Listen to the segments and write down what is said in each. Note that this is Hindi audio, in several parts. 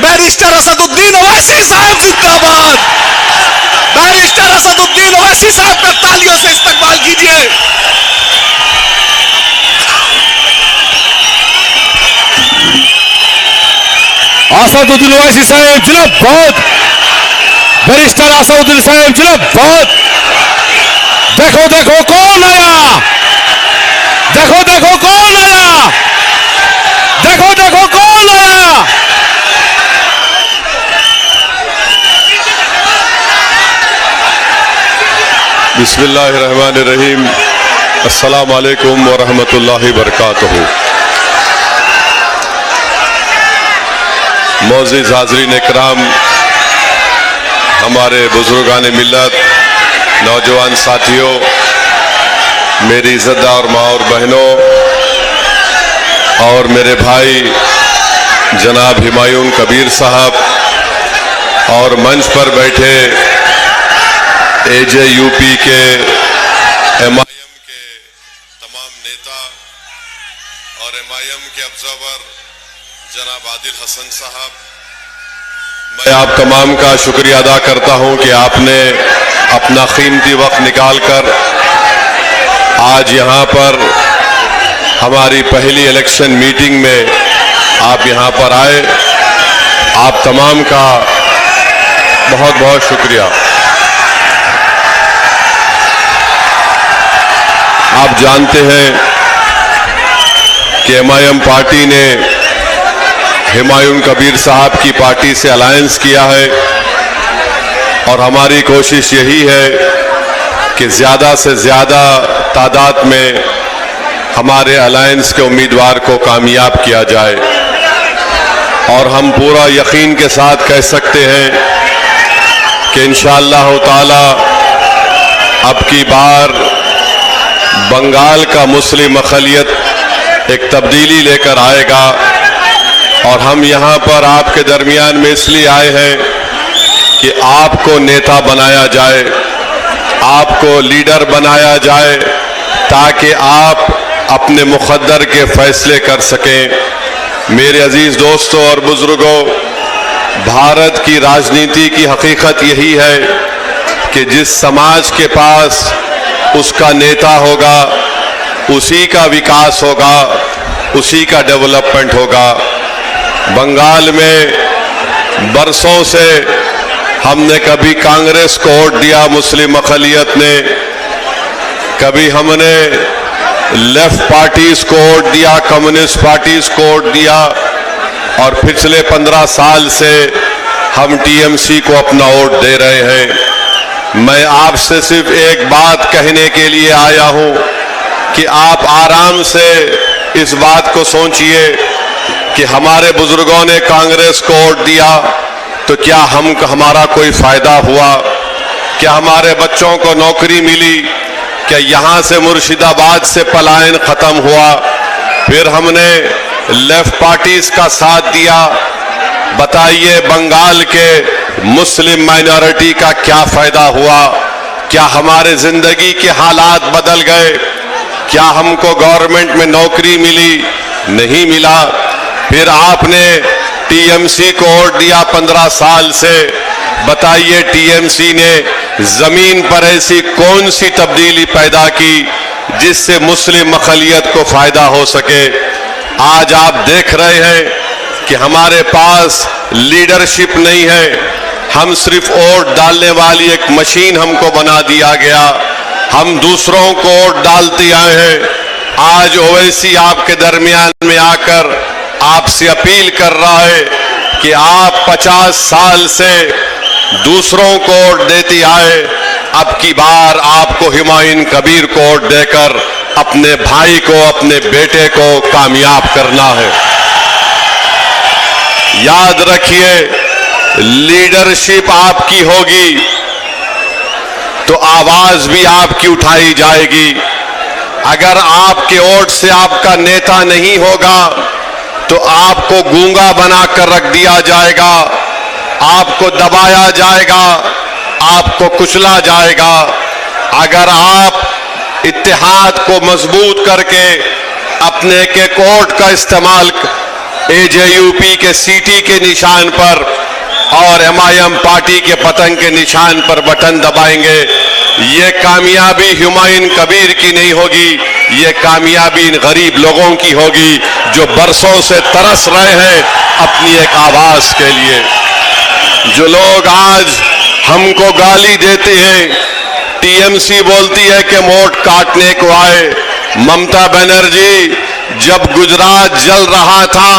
बैरिस्टर असदुद्दीन ओवैसी साहब जिंदाबाद। बैरिस्टर असदुद्दीन ओवैसी साहब का तालियों से इस्तकबाल कीजिए। असदुद्दीन ओवैसी साहब जिंदाबाद। बैरिस्टर असदुद्दीन साहब जिंदाबाद। देखो देखो कौन आया, देखो देखो कौन आया, देखो देखो कौन आया। बिस्मिल्लाहिर्रहमानिर्रहीम। अस्सलाम वालेकुम व रहमतुल्लाहि व बरकातुहू। मोअज़्ज़िज़ हाज़रीन इकराम, हमारे बुजुर्गान मिल्लत, नौजवान साथियों, मेरी इज़्ज़तदार माँ और बहनों और मेरे भाई जनाब हुमायूं कबीर साहब और मंच पर बैठे AJUP के MIM के तमाम नेता और MIM के ऑब्जर्वर जनाब आदिल हसन साहब, मैं आप तमाम का शुक्रिया अदा करता हूं कि आपने अपना कीमती वक्त निकालकर आज यहां पर हमारी पहली इलेक्शन मीटिंग में आप यहां पर आए। आप तमाम का बहुत बहुत शुक्रिया। आप जानते हैं कि MIM पार्टी ने हुमायूं कबीर साहब की पार्टी से अलायंस किया है और हमारी कोशिश यही है कि ज़्यादा से ज़्यादा तादाद में हमारे अलायंस के उम्मीदवार को कामयाब किया जाए। और हम पूरा यकीन के साथ कह सकते हैं कि इंशाअल्लाह ताला अब की बार बंगाल का मुस्लिम अक़लियत एक तब्दीली लेकर आएगा। और हम यहाँ पर आपके दरमियान में इसलिए आए हैं कि आपको नेता बनाया जाए, आपको लीडर बनाया जाए, ताकि आप अपने मुक़द्दर के फैसले कर सकें। मेरे अजीज़ दोस्तों और बुज़ुर्गों, भारत की राजनीति की हकीकत यही है कि जिस समाज के पास उसका नेता होगा, उसी का विकास होगा, उसी का डेवलपमेंट होगा। बंगाल में बरसों से हमने कभी कांग्रेस को वोट दिया मुस्लिम अक़लियत ने, कभी हमने लेफ्ट पार्टीज को वोट दिया, कम्युनिस्ट पार्टीज को वोट दिया, और पिछले 15 साल से हम TMC को अपना वोट दे रहे हैं। मैं आपसे सिर्फ एक बात कहने के लिए आया हूं कि आप आराम से इस बात को सोचिए कि हमारे बुजुर्गों ने कांग्रेस को वोट दिया तो क्या हमारा कोई फायदा हुआ? क्या हमारे बच्चों को नौकरी मिली? क्या यहां से मुर्शिदाबाद से पलायन खत्म हुआ? फिर हमने लेफ्ट पार्टीज का साथ दिया। बताइए बंगाल के मुस्लिम माइनॉरिटी का क्या फायदा हुआ? क्या हमारे जिंदगी के हालात बदल गए? क्या हमको गवर्नमेंट में नौकरी मिली? नहीं मिला। फिर आपने TMC को वोट दिया 15 साल से। बताइए TMC ने जमीन पर ऐसी कौन सी तब्दीली पैदा की जिससे मुस्लिम अक़लियत को फायदा हो सके? आज आप देख रहे हैं कि हमारे पास लीडरशिप नहीं है। हम सिर्फ वोट डालने वाली एक मशीन हमको बना दिया गया। हम दूसरों को वोट डालते आए हैं। आज ओवैसी आपके दरमियान में आकर आपसे अपील कर रहा है कि आप 50 साल से दूसरों को वोट देते आए, अब की बार आपको हुमायूं कबीर को वोट देकर अपने भाई को, अपने बेटे को कामयाब करना है। याद रखिए, लीडरशिप आपकी होगी तो आवाज भी आपकी उठाई जाएगी। अगर आपके वोट से आपका नेता नहीं होगा तो आपको गूंगा बनाकर रख दिया जाएगा, आपको दबाया जाएगा, आपको कुचला जाएगा। अगर आप इत्तेहाद को मजबूत करके अपने के वोट का एजेयूपी के सीटी के निशान पर और एमआईएम पार्टी के पतंग के निशान पर बटन दबाएंगे। ये कामयाबी हुमायूं कबीर की नहीं होगी, ये कामयाबी इन गरीब लोगों की होगी जो बरसों से तरस रहे हैं अपनी एक आवाज के लिए। जो लोग आज हमको गाली देते हैं, टीएमसी बोलती है कि वोट काटने को आए। ममता बनर्जी, जब गुजरात जल रहा था,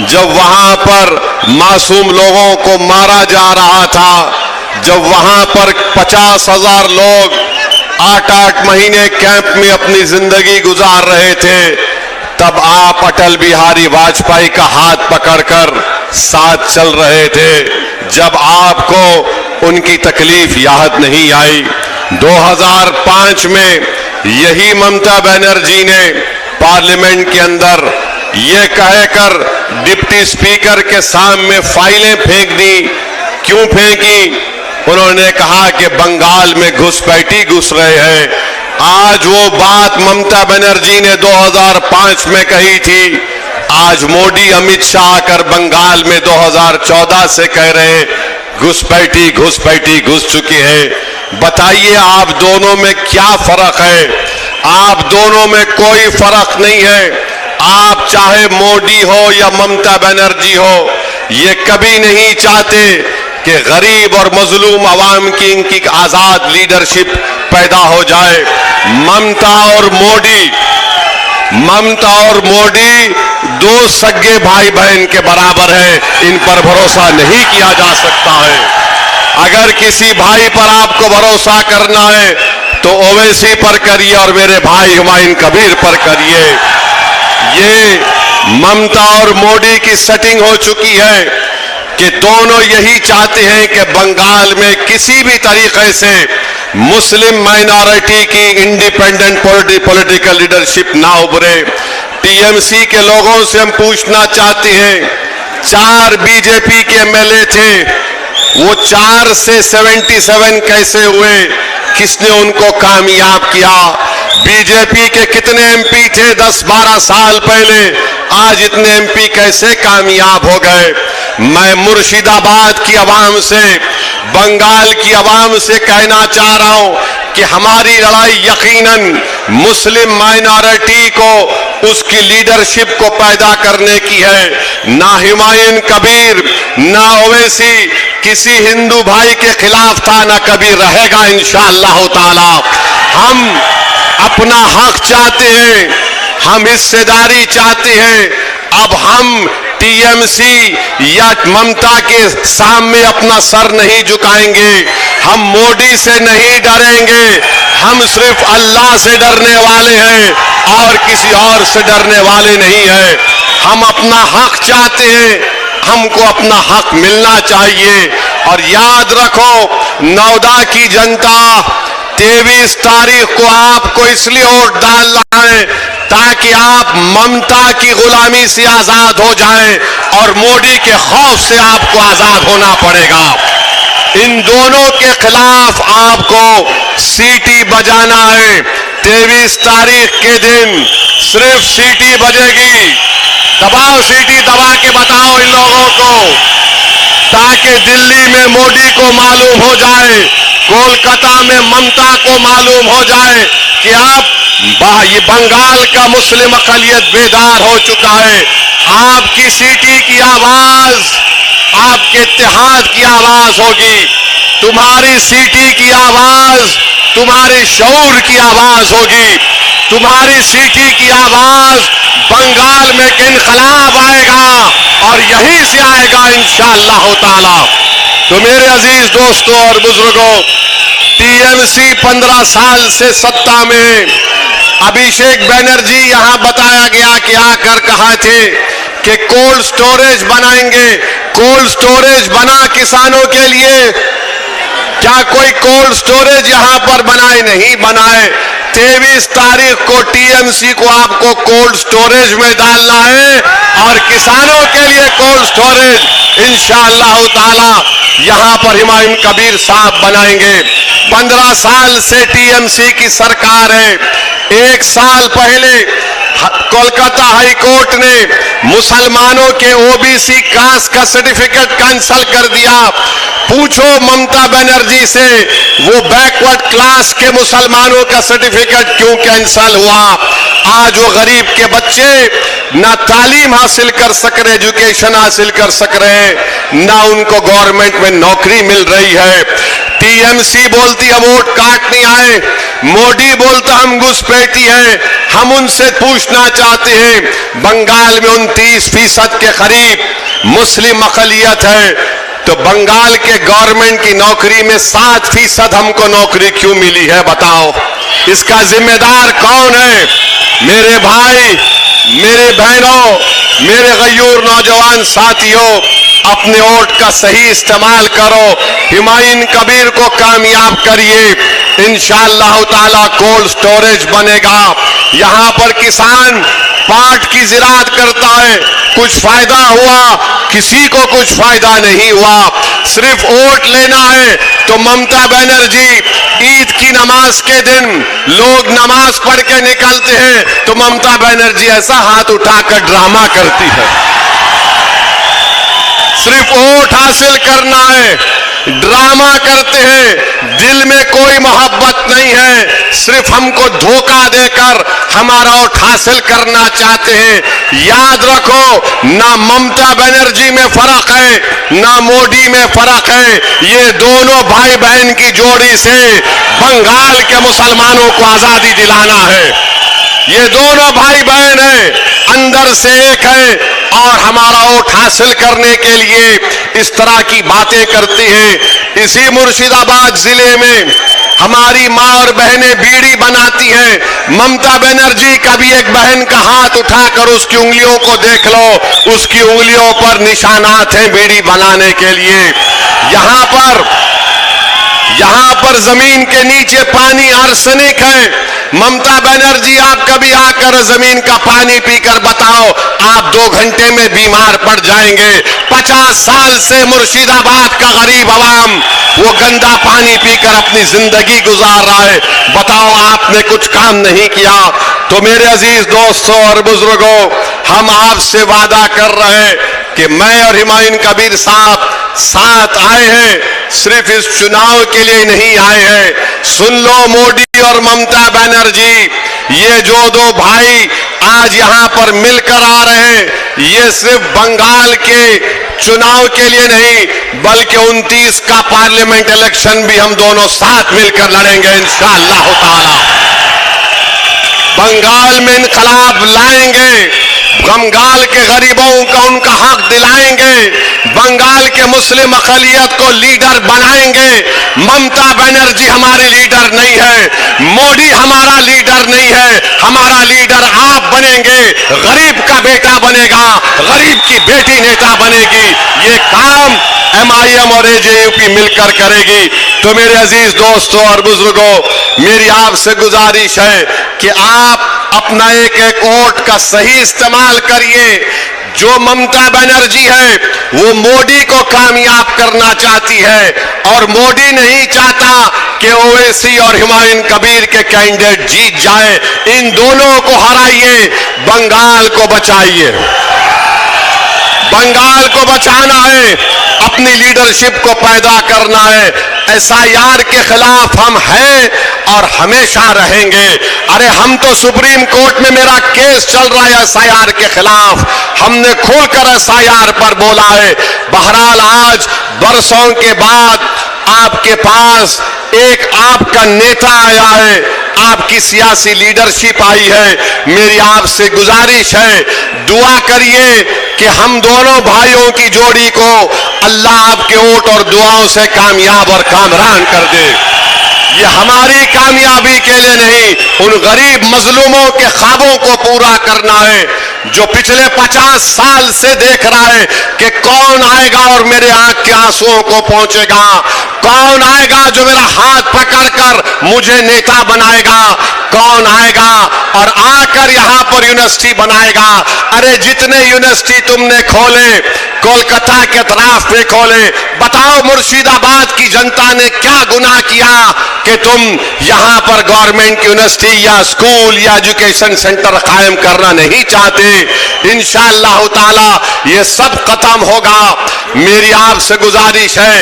जब वहां पर मासूम लोगों को मारा जा रहा था, जब वहां पर 50,000 लोग 8-8 महीने कैंप में अपनी जिंदगी गुजार रहे थे, तब आप अटल बिहारी वाजपेयी का हाथ पकड़कर साथ चल रहे थे। जब आपको उनकी तकलीफ याद नहीं आई। 2005 में यही ममता बनर्जी ने पार्लियामेंट के अंदर ये कहकर डिप्टी स्पीकर के सामने फाइलें फेंक दी। क्यों फेंकी? उन्होंने कहा कि बंगाल में घुसपैठी घुस रहे हैं। आज वो बात ममता बनर्जी ने 2005 में कही थी, आज मोदी अमित शाह आकर बंगाल में 2014 से कह रहे हैं घुसपैठी घुसपैठी घुस चुकी है। बताइए आप दोनों में क्या फर्क है? आप दोनों में कोई फर्क नहीं है। आप चाहे मोदी हो या ममता बनर्जी हो, ये कभी नहीं चाहते कि गरीब और मजलूम आवाम की इनकी आजाद लीडरशिप पैदा हो जाए। ममता और मोदी दो सगे भाई बहन के बराबर है, इन पर भरोसा नहीं किया जा सकता है। अगर किसी भाई पर आपको भरोसा करना है तो ओवैसी पर करिए और मेरे भाई हुमायूं कबीर पर करिए। ये ममता और मोदी की सेटिंग हो चुकी है कि दोनों यही चाहते हैं कि बंगाल में किसी भी तरीके से मुस्लिम माइनॉरिटी की इंडिपेंडेंट पॉलिटिकल लीडरशिप ना उभरे। टीएमसी के लोगों से हम पूछना चाहते हैं, 4 बीजेपी के एमएलए थे, वो 4 से 77 कैसे हुए? किसने उनको कामयाब किया? बीजेपी के कितने एमपी थे 10-12 साल पहले, आज इतने एमपी कैसे कामयाब हो गए? मैं मुर्शिदाबाद की आवाम से, बंगाल की आवाम से कहना चाह रहा हूं कि हमारी लड़ाई यकीनन मुस्लिम माइनॉरिटी को, उसकी लीडरशिप को पैदा करने की है। ना हुमायूं कबीर ना ओवैसी किसी हिंदू भाई के खिलाफ था, ना कभी रहेगा इंशाअल्लाह ताला। हम अपना हक चाहते हैं, हम हिस्सेदारी चाहते हैं। अब हम टीएमसी या ममता के सामने अपना सर नहीं झुकाएंगे, हम मोदी से नहीं डरेंगे, हम सिर्फ अल्लाह से डरने वाले हैं और किसी और से डरने वाले नहीं हैं। हम अपना हक चाहते हैं, हमको अपना हक मिलना चाहिए। और याद रखो, नौदा की जनता 23 तारीख को आपको इसलिए वोट डाल रहा है ताकि आप ममता की गुलामी से आजाद हो जाएं और मोदी के खौफ से आपको आजाद होना पड़ेगा। इन दोनों के खिलाफ आपको सीटी बजाना है। 23 तारीख के दिन सिर्फ सीटी बजेगी। दबाओ, सीटी दबा के बताओ इन लोगों को, ताकि दिल्ली में मोदी को मालूम हो जाए, कोलकाता में ममता को मालूम हो जाए कि आप ये बंगाल का मुस्लिम अक़लियत बेदार हो चुका है। आपकी सीटी की आवाज आपके इत्तेहाद की आवाज होगी, तुम्हारी सीटी की आवाज तुम्हारे शऊर की आवाज होगी, तुम्हारी सीटी की आवाज बंगाल में इनकलाब आएगा और यहीं से आएगा इंशाअल्लाह ताला। तो मेरे अजीज दोस्तों और बुजुर्गों, टीएमसी 15 साल से सत्ता में। अभिषेक बनर्जी यहां बताया गया कि आकर कहा थे कि कोल्ड स्टोरेज बनाएंगे। कोल्ड स्टोरेज बना किसानों के लिए? क्या कोई कोल्ड स्टोरेज यहां पर बनाए? नहीं बनाए। 23 तारीख को टीएमसी को आपको कोल्ड स्टोरेज में डालना है और किसानों के लिए कोल्ड स्टोरेज इंशाअल्लाह ताला यहां पर हुमायूं कबीर साहब बनाएंगे। 15 साल से टीएमसी की सरकार है। 1 साल पहले कोलकाता हाई कोर्ट ने मुसलमानों के ओबीसी कास्ट का सर्टिफिकेट कैंसिल कर दिया। पूछो ममता बनर्जी से वो बैकवर्ड क्लास के मुसलमानों का सर्टिफिकेट क्यों कैंसिल हुआ। आज वो गरीब के बच्चे ना तालीम हासिल कर सक रहे, एजुकेशन हासिल कर सक रहे, ना उनको गवर्नमेंट में नौकरी मिल रही है। टीएमसी बोलती है वोट काटने आए, मोदी बोलता हम घुसपैठी हैं। हम उनसे पूछना चाहते हैं, बंगाल में 29% के करीब मुस्लिम अक़लियत है, तो बंगाल के गवर्नमेंट की नौकरी में 7% हमको नौकरी क्यों मिली है, बताओ। इसका जिम्मेदार कौन है? मेरे भाई, मेरे बहनों, मेरे गयूर नौजवान साथियों, अपने वोट का सही इस्तेमाल करो, हुमायूं कबीर को कामयाब करिए। इंशाअल्लाह ताला कोल्ड स्टोरेज बनेगा। यहां पर किसान पाट की ज़िराअत करता है, कुछ फायदा हुआ, किसी को कुछ फायदा नहीं हुआ। सिर्फ वोट लेना है तो ममता बनर्जी ईद की नमाज के दिन लोग नमाज पढ़ के निकलते हैं तो ममता बनर्जी ऐसा हाथ उठाकर ड्रामा करती है। सिर्फ वोट हासिल करना है, ड्रामा करते हैं, दिल में कोई मोहब्बत नहीं है, सिर्फ हमको धोखा देकर हमारा वोट हासिल करना चाहते हैं। याद रखो, ना ममता बनर्जी में फर्क है, ना मोदी में फर्क है। ये दोनों भाई बहन की जोड़ी से बंगाल के मुसलमानों को आजादी दिलाना है। ये दोनों भाई बहन हैं, अंदर से एक है, और हमारा वोट हासिल करने के लिए इस तरह की बातें करती हैं। इसी मुर्शिदाबाद जिले में हमारी माँ और बहनें बीड़ी बनाती हैं। ममता बनर्जी कभी एक बहन का हाथ उठाकर उसकी उंगलियों को देख लो, उसकी उंगलियों पर निशानात हैं बीड़ी बनाने के लिए। यहां पर जमीन के नीचे पानी आर्सेनिक है। ममता बनर्जी, आप कभी आकर जमीन का पानी पीकर बताओ, आप 2 घंटे में बीमार पड़ जाएंगे। 50 साल से मुर्शिदाबाद का गरीब अवाम वो गंदा पानी पीकर अपनी जिंदगी गुजार रहा है। बताओ, आपने कुछ काम नहीं किया। तो मेरे अजीज दोस्तों और बुजुर्गों, हम आपसे वादा कर रहे हैं कि मैं और हुमायूं कबीर साहब साथ आए हैं, सिर्फ इस चुनाव के लिए नहीं आए हैं। सुन लो मोदी और ममता बनर्जी, ये जो 2 भाई आज यहां पर मिलकर आ रहे हैं, ये सिर्फ बंगाल के चुनाव के लिए नहीं, बल्कि 29 का पार्लियामेंट इलेक्शन भी हम दोनों साथ मिलकर लड़ेंगे इंशाअल्लाह ताला। बंगाल में इनकलाब लाएंगे, बंगाल के गरीबों का उनका हक दिलाएंगे, बंगाल के मुस्लिम अक़लियत को लीडर बनाएंगे। ममता बनर्जी हमारी लीडर नहीं है, मोदी हमारा लीडर नहीं है, हमारा लीडर आप बनेंगे। गरीब का बेटा बनेगा, गरीब की बेटी नेता बनेगी। ये काम MIM और AJUP मिलकर करेगी। तो मेरे अजीज दोस्तों और बुजुर्गों, मेरी आपसे गुजारिश है कि आप अपना एक वोट का सही इस्तेमाल करिए। जो ममता बनर्जी है वो मोदी को कामयाब करना चाहती है, और मोदी नहीं चाहता कि ओवैसी और हुमायूं कबीर के कैंडिडेट जीत जाए। इन दोनों को हराइए, बंगाल को बचाइए। बंगाल को बचाना है, अपनी लीडरशिप को पैदा करना है। SIR के खिलाफ हम हैं और हमेशा रहेंगे। अरे हम तो सुप्रीम कोर्ट में मेरा केस चल रहा है SIR के खिलाफ, हमने खुलकर SIR पर बोला है। बहरहाल आज बरसों के बाद आपके पास एक आपका नेता आया है, आपकी सियासी लीडरशिप आई है। मेरी आपसे गुजारिश है, दुआ करिए कि हम दोनों भाइयों की जोड़ी को अल्लाह आपके वोट और दुआओं से कामयाब और कामरान कर दे। ये हमारी कामयाबी के लिए नहीं, उन गरीब मजलूमों के ख्वाबों को पूरा करना है जो पिछले 50 साल से देख रहा है कि कौन आएगा और मेरे आंख के आंसुओं को पहुंचेगा, कौन आएगा जो मेरा हाथ पकड़कर मुझे नेता बनाएगा, कौन आएगा और आकर यहां पर यूनिवर्सिटी बनाएगा। अरे जितने यूनिवर्सिटी तुमने खोले, कोलकाता के तरफ में खोले। बताओ मुर्शिदाबाद की जनता ने क्या गुनाह किया कि तुम यहां पर गवर्नमेंट यूनिवर्सिटी या स्कूल या एजुकेशन सेंटर कायम करना नहीं चाहते। इंशाअल्लाह ताला ये सब खत्म होगा। मेरी आपसे गुजारिश है,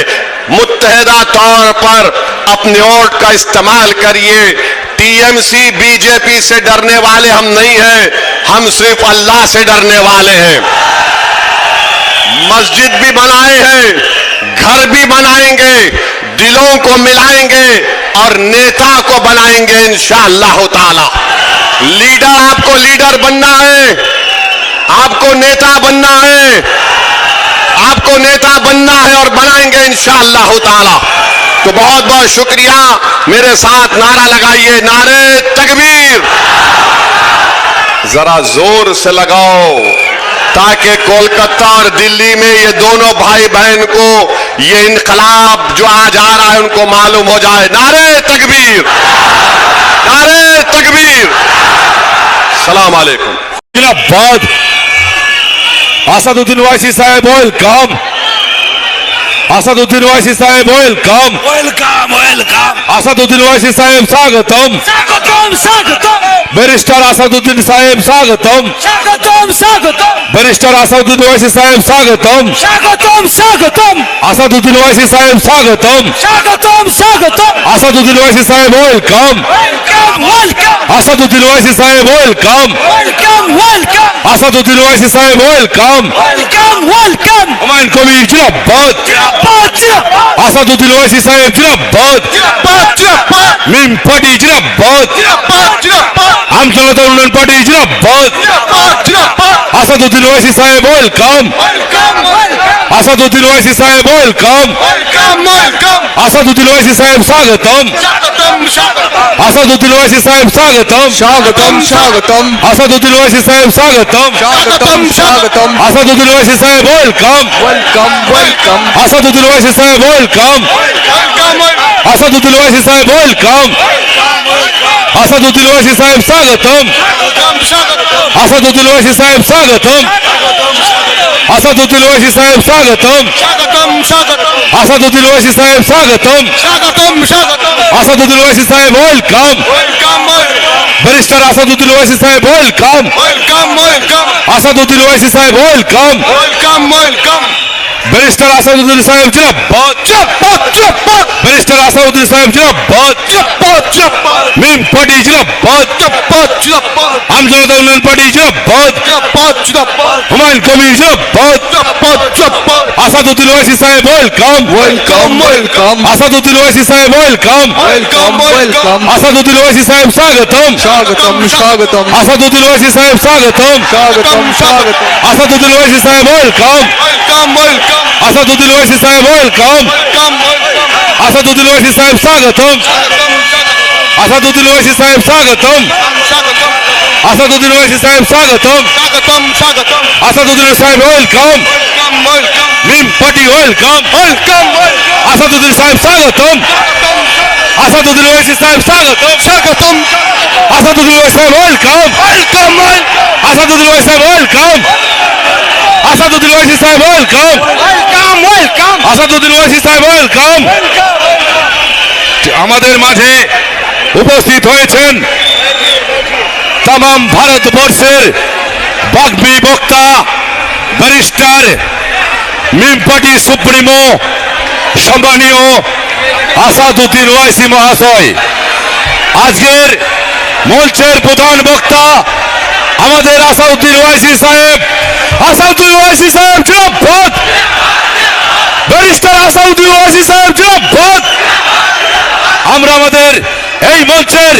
मुत्तहिदा तौर पर अपने वोट का इस्तेमाल करिए। टीएमसी बीजेपी से डरने वाले हम नहीं हैं, हम सिर्फ अल्लाह से डरने वाले हैं। मस्जिद भी बनाए हैं, घर भी बनाएंगे, दिलों को मिलाएंगे और नेता को बनाएंगे इंशाअल्लाह ताला। लीडर, आपको लीडर बनना है, आपको नेता बनना है, आपको नेता बनना है और बनाएंगे इंशाअल्लाह ताला। तो बहुत बहुत शुक्रिया। मेरे साथ नारा लगाइए, नारे तकबीर। जरा जोर से लगाओ ताकि कोलकाता और दिल्ली में ये दोनों भाई बहन को ये इनकलाब जो आज आ रहा है उनको मालूम हो जाए। नारे तकबीर, नारे तकबीर। सलाम अलैकुम। जिंदाबाद। আসাদুদ্দিন ওয়াইসি সাহেব ওয়েলকাম। আসাদুদ্দিন ওয়াইসি সাহেব welcome. Welcome welcome. Asaduddin Owaisi সাহেব স্বাগতম। স্বাগতম স্বাগতম। ব্যারিস্টার আসাদুদ্দিন সাহেব স্বাগতম। স্বাগতম স্বাগতম। ব্যারিস্টার আসাদুদ্দিন ওয়াইসি সাহেব স্বাগতম। স্বাগতম স্বাগতম। আসাদুদ্দিন ওয়াইসি সাহেব স্বাগতম। স্বাগতম স্বাগতম। আসাদুদ্দিন ওয়াইসি সাহেব welcome. Welcome welcome. Asaduddin Owaisi সাহেব welcome. Welcome welcome. Asaduddin Owaisi সাহেব welcome. Welcome welcome. Humayun Kabir জিন্দাবাদ। জিন্দাবাদ জিন্দাবাদ। আসাদুদ্দিন ওয়াইসি সাহেব জিন্দাবাদ। জিন্দাবাদ জিন্দাবাদ। মিম পার্টি জিন্দাবাদ। জিন্দাবাদ জিন্দাবাদ। আম জনতা উন্নয়ন পার্টি জিন্দাবাদ। জিন্দাবাদ জিন্দাবাদ। আসাদুদ্দিন ওয়াইসি সাহেব welcome. Welcome welcome. Asaduddin Owaisi সাহেব welcome. Welcome welcome. Asaduddin Owaisi সাহেব স্বাগতম। স্বাগতম স্বাগতম। আসাদুদ্দিন ওয়াইসি সাহেব স্বাগতম। স্বাগতম স্বাগতম। আসাদুদ্দিন ওয়াইসি সাহেব স্বাগতম। স্বাগতম স্বাগতম। আসাদুদ্দিন ওয়াইসি সাহেব welcome. Welcome welcome. Asaduddin Owaisi সাহেব welcome. Welcome welcome. Asaduddin Owaisi সাহেব ওয়েলকাম। আসাদুদ্দিন ওয়াইসি সাহেব স্বাগতম। স্বাগতম স্বাগতম। আসাদুদ্দিন ওয়াইসি সাহেব স্বাগতম। আসাদুদ্দিন ওয়াইসি সাহেব স্বাগতম। স্বাগতম স্বাগতম। আসাদুদ্দিন ওয়াইসি সাহেব স্বাগতম। স্বাগতম স্বাগতম। আসাদুদ্দিন ওয়াইসি সাহেব welcome. Welcome welcome. Barrister Asaduddin Owaisi সাহেব welcome. Welcome welcome. Asaduddin Owaisi সাহেব welcome. Welcome welcome. Barrister Asaduddin সাহেব জিন্দাবাদ। জিন্দাবাদ জিন্দাবাদ। ব্যারিস্টার আসাদুদ্দিন সাহেব জিন্দাবাদ। জিন্দাবাদ জিন্দাবাদ। মিম পার্টি জিন্দাবাদ। জিন্দাবাদ জিন্দাবাদ। আম জনতা উন্নয়ন পার্টি জিন্দাবাদ। জিন্দাবাদ জিন্দাবাদ। হুমায়ুন কবির জিন্দাবাদ। জিন্দাবাদ জিন্দাবাদ। আসাদুদ্দিন ওয়াইসি সাহেব welcome. Welcome welcome. Asaduddin Owaisi সাহেব welcome. Welcome welcome. Asaduddin Owaisi সাহেব স্বাগতম। স্বাগতম স্বাগতম। আসাদুদ্দিন ওয়াইসি সাহেব স্বাগতম। স্বাগতম স্বাগতম। আসাদুদ্দিন ওয়াইসি সাহেব welcome. Welcome welcome. Asaduddin Owaisi সাহেব welcome. Welcome welcome. Asaduddin Owaisi সাহেব স্বাগতম। আসাদুদ্দিন ওয়াইসি সাহেব স্বাগতম। স্বাগতম। আসাদুদ্দিন ওয়াইসি সাহেব স্বাগতম। স্বাগতম স্বাগতম। আসাদুদ্দিন সাহেব welcome. Welcome welcome. MIM party welcome. Welcome welcome. Asaduddin সাহেব স্বাগতম। আসাদুদ্দিন ওয়াইসি সাহেব স্বাগতম। স্বাগতম। আসাদুদ্দিন ওয়াইসি সাহেব ওয়েলকাম। ওয়েলকাম আসাদুদ্দিন ওয়াইসি সাহেব ওয়েলকাম। আসাদুদ্দিন ওয়াইসি সাহেব welcome. Welcome welcome. Asaduddin Owaisi সাহেব ওয়েলকাম। আমাদের মাঝে উপস্থিত হয়েছেন তাম ভারতবর্ষের বাগ্মী বক্তা ব্যারিস্টার মিম পার্টি সুপ্রিমো সম্মানীয় আসাদুদ্দিন ওয়াইসি মহাশয়। আজকের মঞ্চের প্রধান বক্তা আমাদের আসাদুদ্দিন ওয়াইসি সাহেব। আসাদুদ্দিন ওয়াইসি সাহেব জিন্দাবাদ। ব্যারিস্টার আসাদুদ্দিন ওয়াইসি সাহেব জিন্দাবাদ। আমরা আমাদের এই মঞ্চের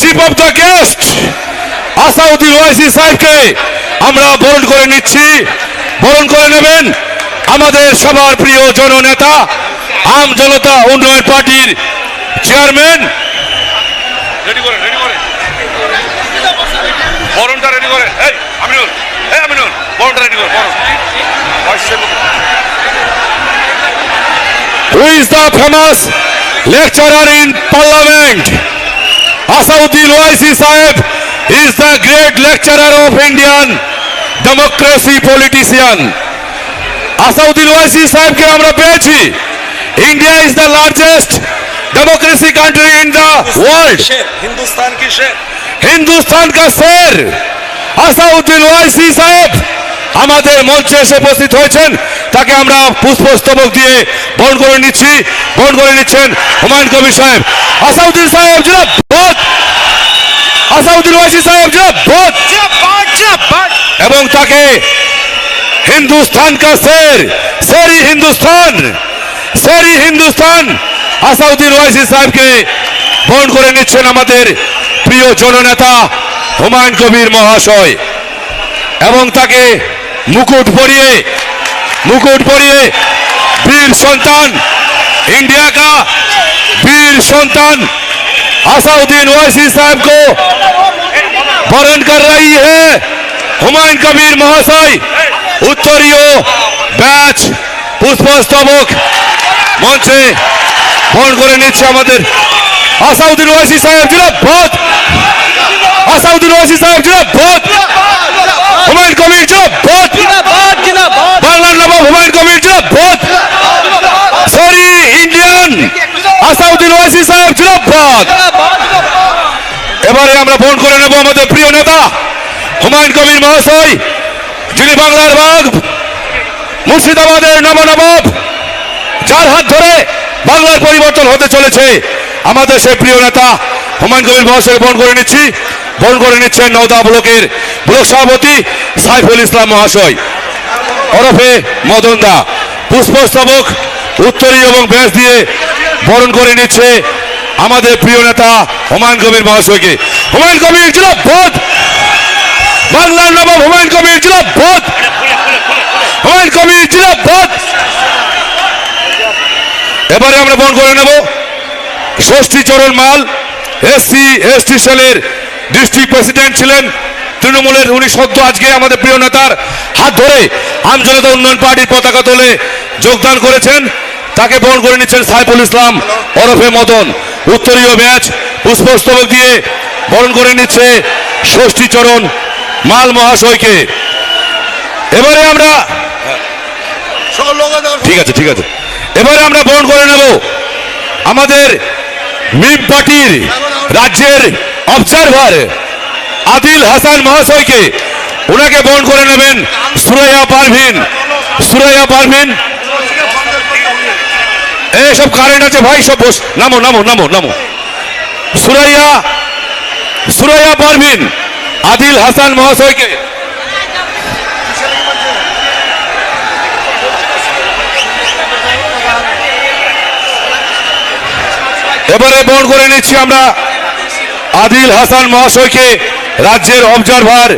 chief of the guest Asaduddin Owaisi সাহেবকে আমরা বরণ করে নিচ্ছি। বরণ করে নেবেন আমাদের সবার প্রিয় জননেতা আম জনতা উন্নয়ন পার্টির চেয়ারম্যান। রেডি করে বরণটা রেডি করে। এই আমিনুল, বরণটা রেডি করে। Who is the famous lecturer in Parliament? Asauddin Owaisi Sahib is the great lecturer of Indian democracy politician Asaduddin Owaisi সাহেবকে আমরা পেয়েছি। India is the largest democracy country in the world. Hindustan की शेर হিন্দুস্তান কা শের আসাউদ্দিন ওয়াইসি সাহেব আমাদের মঞ্চে এসে উপস্থিত হয়েছেন। তাকে আমরা পুষ্পস্তবক দিয়ে বরণ করে নিচ্ছি। বরণ করে নিচ্ছেন হুমায়ুন কবির সাহেব। আসাউদ্দিন সাহেব জিন্দাবাদ, আসাউদ্দিন ওয়াইসি সাহেব জিন্দাবাদ। এবং তাকে হিন্দুস্তান কা শের, শেরি হিন্দুস্তান, শেরি হিন্দুস্তান আসাউদ্দিন ওয়াইসি সাহেবকে বরণ করে নিচ্ছেন আমাদের প্রিয় জননেতা হুমায়ুন কবির মহাশয়। এবং তাকে মুকুট পরিয়ে वीर संतान इंडिया का वीर संतान असाउद्दीन ओवैसी साहब को वरण कर रही है हुमायूं कबीर महाशय। उत्तरीय बैच पुष्पस्तबक मंचे বরণ করে নিচ্ছে আমাদের আসাউদ্দিন ওয়াইসি সাহেব জিন্দাবাদ, আসাউদ্দিন ওয়াইসি সাহেব জিন্দাবাদ, হুমায়ুন কবির জিন্দাবাদ, বাংলার নবাব হুমায়ুন কবির জিন্দাবাদ, সরি ইন্ডিয়ান আসাউদ্দিন ওয়াইসি সাহেব জিন্দাবাদ। এবারে আমরা বরণ করে নেব আমাদের প্রিয় নেতা হুমায়ুন কবির মহাশয়, যিনি বাংলার বাঘ, মুর্শিদাবাদের নবনবাব, যার হাত ধরে বাংলার পরিবর্তন হতে চলেছে। আমাদের সেই প্রিয় নেতা হুমায়ুন কবির মহাশয় বরণ করে নিচ্ছি। বরণ করে নিচ্ছেন নওদা ব্লকের ব্লক সভাপতি সাইফুল ইসলাম মহাশয় ওরফে মদন দা। পুষ্পস্তবক উত্তরী এবং ব্যাস দিয়ে বরণ করে নিচ্ছে আমাদের প্রিয় নেতা হুমায়ুন কবির মহাশয়কে। হুমায়ুন কবির জিন্দাবাদ, বাংলার নবাব হুমায়ুন কবির জিন্দাবাদ, হুমায়ুন কবির জিন্দাবাদ। এবারে আমরা বরণ করে নেব ষষ্ঠীচরণ মাল, এসসি এসটি সেলের ডিস্ট্রিক্ট প্রেসিডেন্ট ছিলেন তৃণমূলের। উনি সদ্য আজকে আমাদের প্রিয় নেতার হাত ধরে আমজনতা উন্নয়ন পার্টির পতাকা তোলে যোগদান করেছেন। তাকে বরণ করে নিচ্ছেন সাইফুল ইসলাম ওরফে মদন। উত্তরীয় ব্যাচ পুষ্পস্তবক দিয়ে বরণ করে নিচ্ছে ষষ্ঠীচরণ মাল মহাশয়কে। এবারে আমরা ঠিক আছে এবারে আমরা বরণ করে নেব আমাদের মিম পার্টির রাজ্যের অবজারভার আদিল হাসান মহাশয়কে। ওনাকে বরণ করে নেবেন সুরাইয়া পারভিন। সুরাইয়া পারভিন, এইসব কারেন্ট আছে ভাই, সব বস, নামো নামো নামো নামো। সুরাইয়া পারভিন আদিল হাসান মহাশয়কে এবারে বরণ করে নিচ্ছি আমরা আদিল হাসান মহাশয়কে। রাজ্যের অবজারভার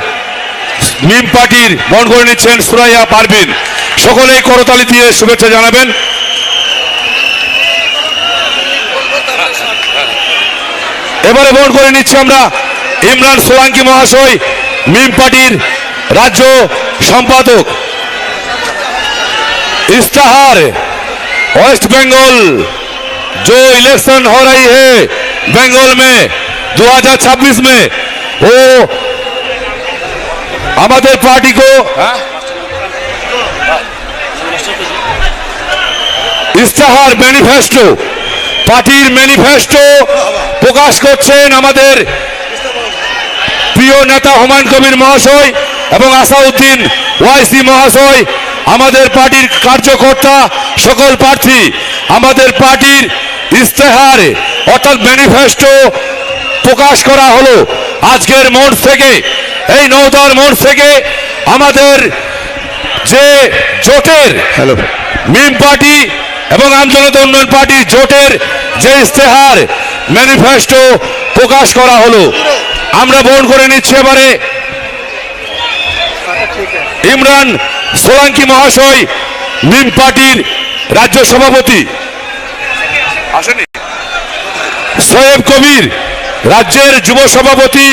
মিম পার্টির বরণ করে নিচ্ছেন সুরাইয়া পারভিন। সকলেই করতালি দিয়ে শুভেচ্ছা জানাবেন। এবারে বরণ করে নিচ্ছি আমরা ইমরান সোলাঙ্কি মহাশয়, মিম পার্টির রাজ্য সম্পাদক। इस्ताहार वेस्ट बंगाल जो इलेक्शन हो रही है बंगाल में 2026 में, वो हमारे पार्टी को इस्ताहार मैनिफेस्टो पार्टिर मैनिफेस्टो प्रकाश করছেন আমাদের প্রিয় নেতা হুমায়ুন কবির মহাশয় এবং আসাউদ্দিন ওয়াইসি মহাশয়। আমাদের পার্টির কার্যকর্তা সকল প্রার্থী আমাদের পার্টির ইস্তেহার অর্থাৎ ম্যানিফেস্টো প্রকাশ করা হলো আজকের মঞ্চ থেকে, এই নওদার মঞ্চ থেকে। আমাদের যে জোটের মিম পার্টি এবং আমজনতা উন্নয়ন পার্টির জোটের যে ইস্তেহার ম্যানিফেস্টো প্রকাশ করা হলো, আমরা বরণ করে নিচ্ছি এবারে ইমরান সোলাঙ্কি মহাশয়, মিম পার্টির রাজ্য সভাপতি। আসেনি সোয়েব কবির রাজ্যের যুব সভাপতি